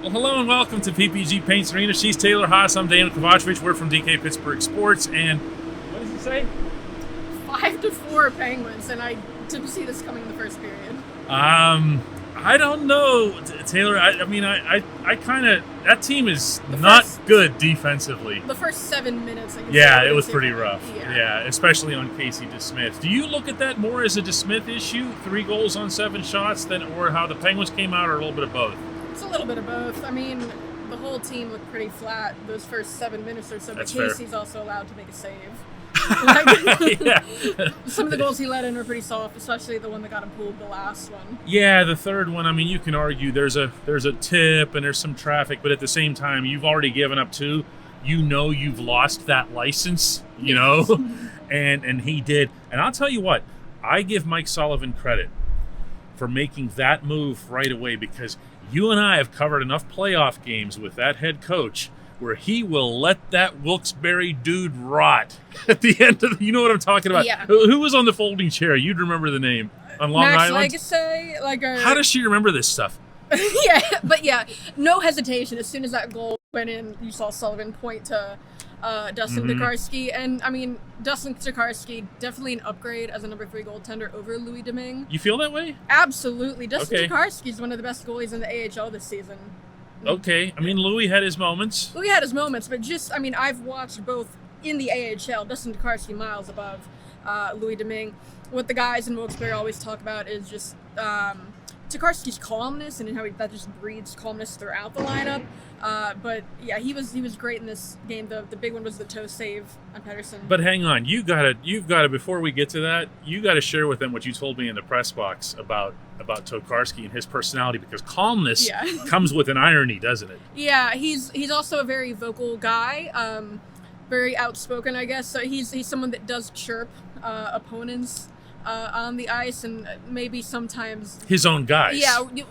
Well, hello and welcome to PPG Paints Arena. She's Taylor Haas. I'm Dejan Kovacevic. We're from DK Pittsburgh Sports. And what does it say? 5-4 Penguins, and I didn't see this coming in the first period. I don't know, Taylor. I kind of, that team is not good defensively. The first 7 minutes. Yeah, it was pretty rough. Yeah, especially on Casey DeSmith. Do you look at that more as a DeSmith issue, 3 goals on 7 shots, or how the Penguins came out, or a little bit of both? It's a little bit of both. I mean, the whole team looked pretty flat those first 7 minutes or so, but Casey's also allowed to make a save. Some of the goals he let in were pretty soft, especially the one that got him pulled, the last one. Yeah, the third one, I mean, you can argue there's a tip and there's some traffic, but at the same time, you've already given up 2. You know you've lost that license, you know, and he did. And I'll tell you what, I give Mike Sullivan credit for making that move right away, because you and I have covered enough playoff games with that head coach where he will let that Wilkes-Barre dude rot at the end of you know what I'm talking about? Yeah. Who was on the folding chair? You'd remember the name. On Long Island? Legacy, How does she remember this stuff? yeah, no hesitation. As soon as that goal went in, you saw Sullivan point to Dustin Tokarski. And, I mean, Dustin Tokarski, definitely an upgrade as a number 3 goaltender over Louis Domingue. You feel that way? Absolutely. Dustin Tokarski is one of the best goalies in the AHL this season. Okay. I mean, Louis had his moments. But just, I mean, I've watched both in the AHL, Dustin Tokarski miles above Louis Domingue. What the guys in Wilkes-Barre always talk about is just Tokarski's calmness and how that just breeds calmness throughout the lineup. But yeah, he was great in this game. The big one was the toe save on Pettersson. But hang on, you've got to before we get to that, you got to share with them what you told me in the press box about Tokarski and his personality, because calmness comes with an irony, doesn't it? Yeah, he's also a very vocal guy, very outspoken, I guess. So he's someone that does chirp opponents on the ice, and maybe sometimes his own guys.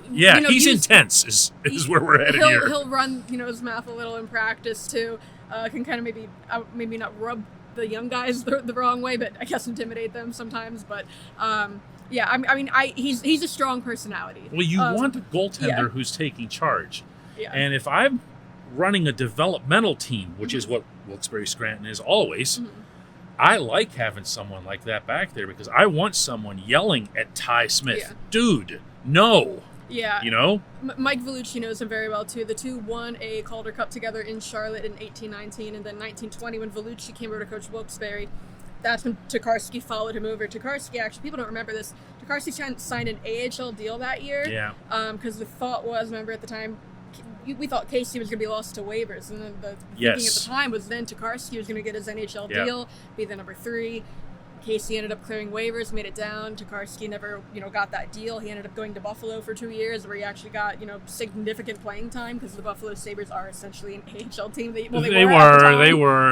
Yeah, he's intense. Is where we're headed here. He'll run his mouth a little in practice too. Can kind of maybe not rub the young guys the wrong way, but I guess intimidate them sometimes. But he's a strong personality. Well, you want a goaltender who's taking charge. Yeah. And if I'm running a developmental team, which is what Wilkes-Barre Scranton is always. I like having someone like that back there, because I want someone yelling at Ty Smith, dude, no. Yeah. You know? Mike Vellucci knows him very well, too. The two won a Calder Cup together in Charlotte in 1819, and then 1920 when Vellucci came over to coach Wilkes-Barre. That's when Tokarski followed him over. Tokarski, actually, people don't remember this, Tokarski signed an AHL deal that year. Yeah. Because the thought was, remember at the time, we thought Casey was going to be lost to waivers, and then the thinking at the time was then Tokarski was going to get his NHL deal, be the number 3. Casey ended up clearing waivers, made it down. Tokarski never, got that deal. He ended up going to Buffalo for 2 years, where he actually got, significant playing time, because the Buffalo Sabres are essentially an AHL team. They were.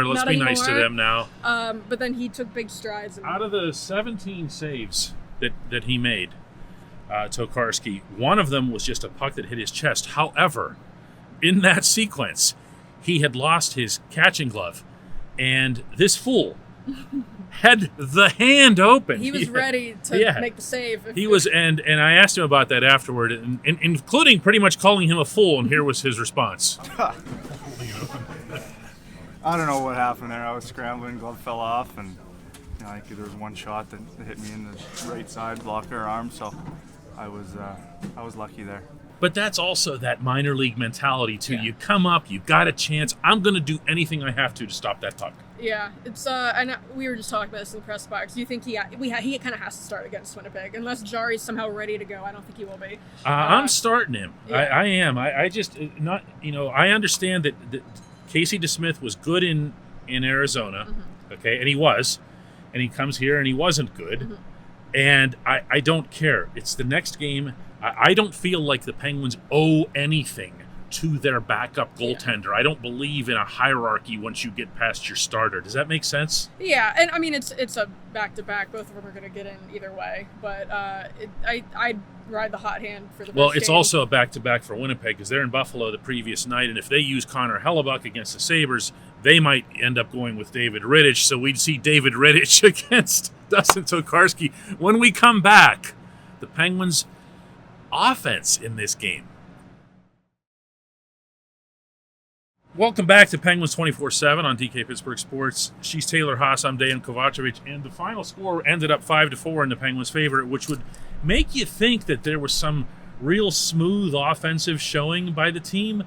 Let's Not be anymore. nice to them now. But then he took big strides. Out of the 17 saves that he made, Tokarski, one of them was just a puck that hit his chest. However, in that sequence, he had lost his catching glove, and this fool had the hand open. He was ready to make the save. He was, and I asked him about that afterward, and including pretty much calling him a fool, and here was his response. I don't know what happened there. I was scrambling, glove fell off, and I think there was one shot that hit me in the right side, blocker arm, so I was lucky there. But that's also that minor league mentality too. You come up, you got a chance. I'm going to do anything I have to stop that puck. Yeah, it's and we were just talking about this in the press box. Do you think he kind of has to start against Winnipeg, unless Jari's somehow ready to go? I don't think he will be. I'm starting him. I am. I just not. I understand that Casey DeSmith was good in Arizona, okay, and he was, and he comes here and he wasn't good, and I don't care. It's the next game. I don't feel like the Penguins owe anything to their backup goaltender. I don't believe in a hierarchy once you get past your starter. Does that make sense? Yeah, and I mean it's a back-to-back. Both of them are going to get in either way, but I'd ride the hot hand for the best. Well, it's game. also a back-to-back for Winnipeg, because they're in Buffalo the previous night, and if they use Connor Hellebuck against the Sabres, they might end up going with David Rittich, so we'd see David Rittich against Dustin Tokarski. When we come back, the Penguins' offense in this game. Welcome back to Penguins 24/7 on DK Pittsburgh Sports. She's Taylor Haas. I'm Dejan Kovacevic, and the final score ended up 5-4 in the Penguins' favor, which would make you think that there was some real smooth offensive showing by the team,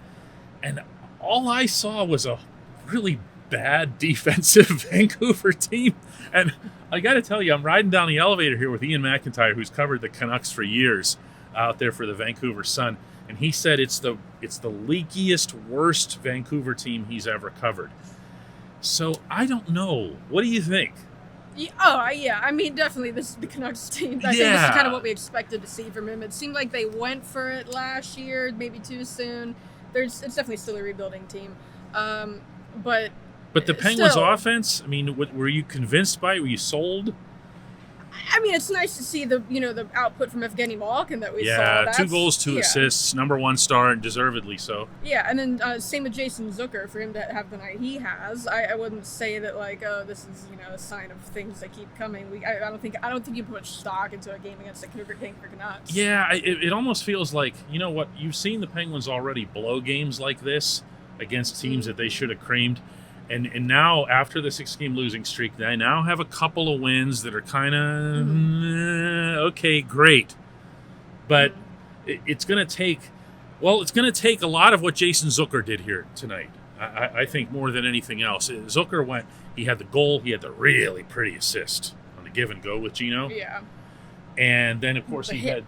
and all I saw was a really bad defensive Vancouver team. And I got to tell you, I'm riding down the elevator here with Ian McIntyre, who's covered the Canucks for years out there for the Vancouver Sun. And he said it's the leakiest, worst Vancouver team he's ever covered. So I don't know. What do you think? Yeah. I mean, definitely this is the Canucks team. I think this is kind of what we expected to see from him. It seemed like they went for it last year, maybe too soon. It's definitely still a rebuilding team. But the Penguins' offense, I mean, were you convinced by it? Were you sold? I mean, it's nice to see the output from Evgeny Malkin that we saw. Yeah, 2 goals, 2 assists, number 1 star, and deservedly so. Yeah, and then same with Jason Zucker, for him to have the night he has. I wouldn't say that this is a sign of things that keep coming. I don't think you put much stock into a game against the Vancouver Canucks. Yeah, it almost feels like, you know what, you've seen the Penguins already blow games like this against teams that they should have creamed. And now, after the 6-game losing streak, they now have a couple of wins that are kind of, okay, great. But it's going to take a lot of what Jason Zucker did here tonight. I think more than anything else. Zucker he had the goal, he had the really pretty assist on the give and go with Gino. Yeah. And then, of course, he had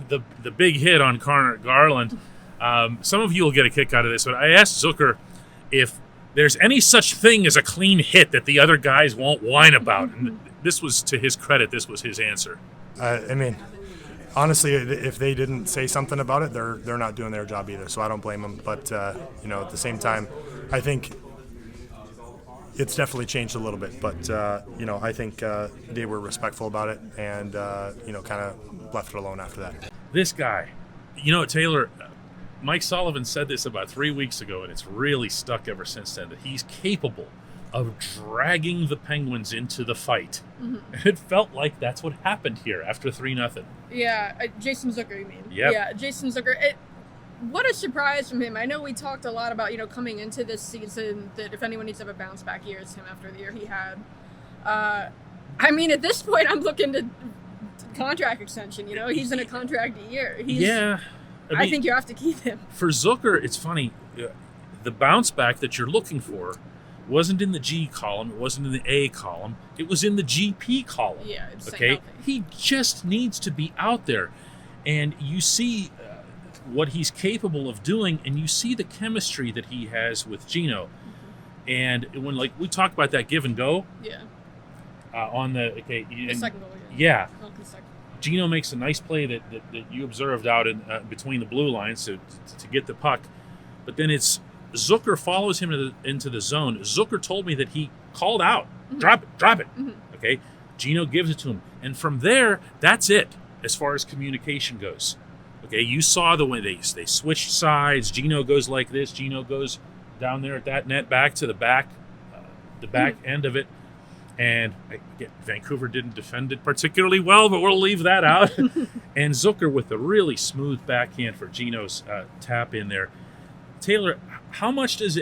the big hit on Connor Garland. Some of you will get a kick out of this, but I asked Zucker if there's any such thing as a clean hit that the other guys won't whine about. And this was, to his credit, this was his answer. I mean, honestly, if they didn't say something about it, they're not doing their job either, so I don't blame them. But, at the same time, I think it's definitely changed a little bit. But, I think they were respectful about it and, kind of left it alone after that. This guy, Taylor, Mike Sullivan said this about 3 weeks ago, and it's really stuck ever since then, that he's capable of dragging the Penguins into the fight. Mm-hmm. And it felt like that's what happened here after 3-0. Yeah, Jason Zucker, you mean? Yep. Yeah, Jason Zucker. What a surprise from him. I know we talked a lot about, coming into this season, that if anyone needs to have a bounce back year, it's him after the year he had. I mean, at this point, I'm looking to contract extension. He's in a contract year. I think you have to keep him. For Zucker, it's funny. The bounce back that you're looking for wasn't in the G column. It wasn't in the A column. It was in the GP column. Yeah, it's okay. He just needs to be out there, and you see what he's capable of doing, and you see the chemistry that he has with Gino. Mm-hmm. And when we talked about that give and go. Yeah. On the second goal. Yeah. Gino makes a nice play that you observed out in between the blue lines to get the puck. But then it's Zucker follows him into the zone. Zucker told me that he called out, mm-hmm. drop it. Mm-hmm. Okay, Gino gives it to him. And from there, that's it as far as communication goes. Okay, you saw the way they switched sides. Gino goes like this. Gino goes down there at that net, back to the back end of it. And Vancouver didn't defend it particularly well, but we'll leave that out. And Zucker with a really smooth backhand for Gino's tap in there. Taylor, how much has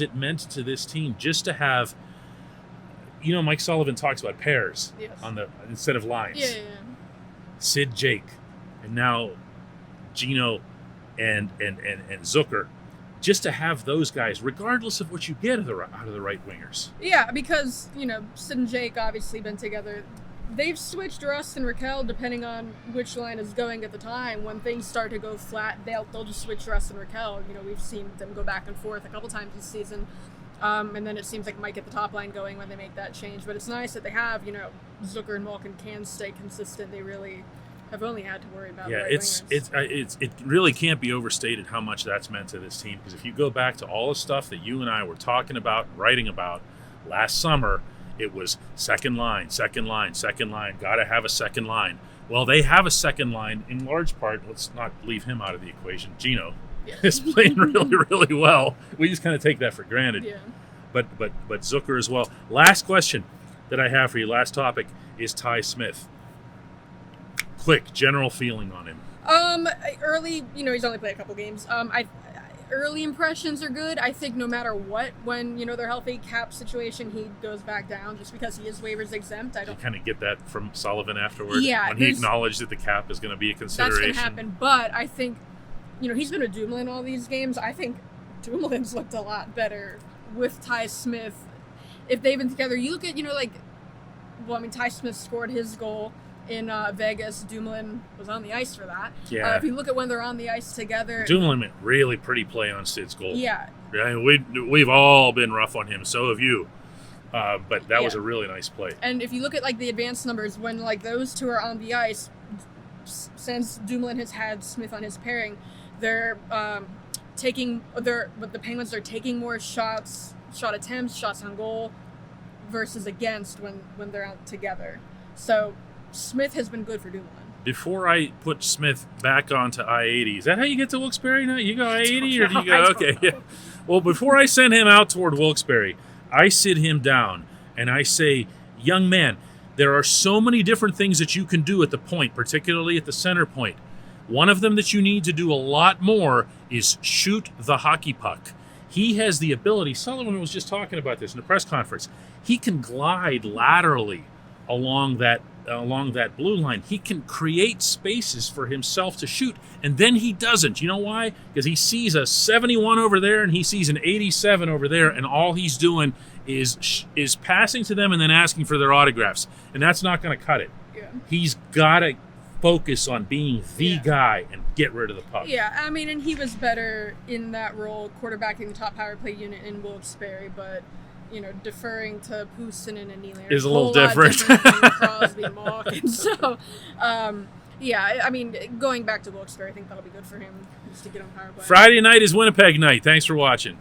it meant to this team just to have, Mike Sullivan talks about pairs instead of lines. Yeah. Sid, Jake, and now Gino and Zucker. Just to have those guys, regardless of what you get out of the right wingers. Yeah, because, Sid and Jake obviously been together. They've switched Russ and Raquel depending on which line is going at the time. When things start to go flat, they'll just switch Russ and Raquel. We've seen them go back and forth a couple times this season. And then it seems like Mike get the top line going when they make that change. But it's nice that they have, Zucker and Malkin can stay consistent. They really have only had to worry about it really can't be overstated how much that's meant to this team, because if you go back to all the stuff that you and I were talking about, writing about last summer, it was second line, gotta have a second line. Well, they have a second line in large part. Let's not leave him out of the equation. Gino is playing really, really well. We just kind of take that for granted. Yeah. But Zucker as well. Last question that I have for you, last topic, is Ty Smith. Quick general feeling on him. Early, he's only played a couple games. early impressions are good. I think no matter what, when they're healthy, cap situation, he goes back down just because he is waivers exempt. I don't kind of get that from Sullivan afterward. Yeah, when he acknowledged that the cap is going to be a consideration. That's going to happen, but I think he's been a Dumoulin all these games. I think Dumoulin's looked a lot better with Ty Smith. If they've been together, you look at Ty Smith scored his goal in Vegas. Dumoulin was on the ice for that. Yeah. If you look at when they're on the ice together, Dumoulin made really pretty play on Sid's goal. Yeah. We've all been rough on him. So have you. But that was a really nice play. And if you look at the advanced numbers, when those two are on the ice, since Dumoulin has had Smith on his pairing, the Penguins are taking more shot attempts, shots on goal versus against when they're out together. So Smith has been good for Dumoulin. Before I put Smith back onto I-80, is that how you get to Wilkes-Barre now? You go I-80 or do you go? Okay, yeah. Well, before I send him out toward Wilkes-Barre, I sit him down and I say, young man, there are so many different things that you can do at the point, particularly at the center point. One of them that you need to do a lot more is shoot the hockey puck. He has the ability, Sullivan was just talking about this in the press conference, he can glide laterally along that blue line. He can create spaces for himself to shoot, and then he doesn't. You know why? Because he sees a 71 over there and he sees an 87 over there, and all he's doing is passing to them and then asking for their autographs, and that's not going to cut it. Yeah. He's got to focus on being the guy and get rid of the puck. Yeah, I mean, and he was better in that role, quarterbacking the top power play unit in Wilkes-Barre, but deferring to Puustinen and Nylander is a little different. Than Crosby, Malk, and so, I mean, going back to Wilkes-Barre, I think that'll be good for him just to get on power play. Friday night is Winnipeg night. Thanks for watching.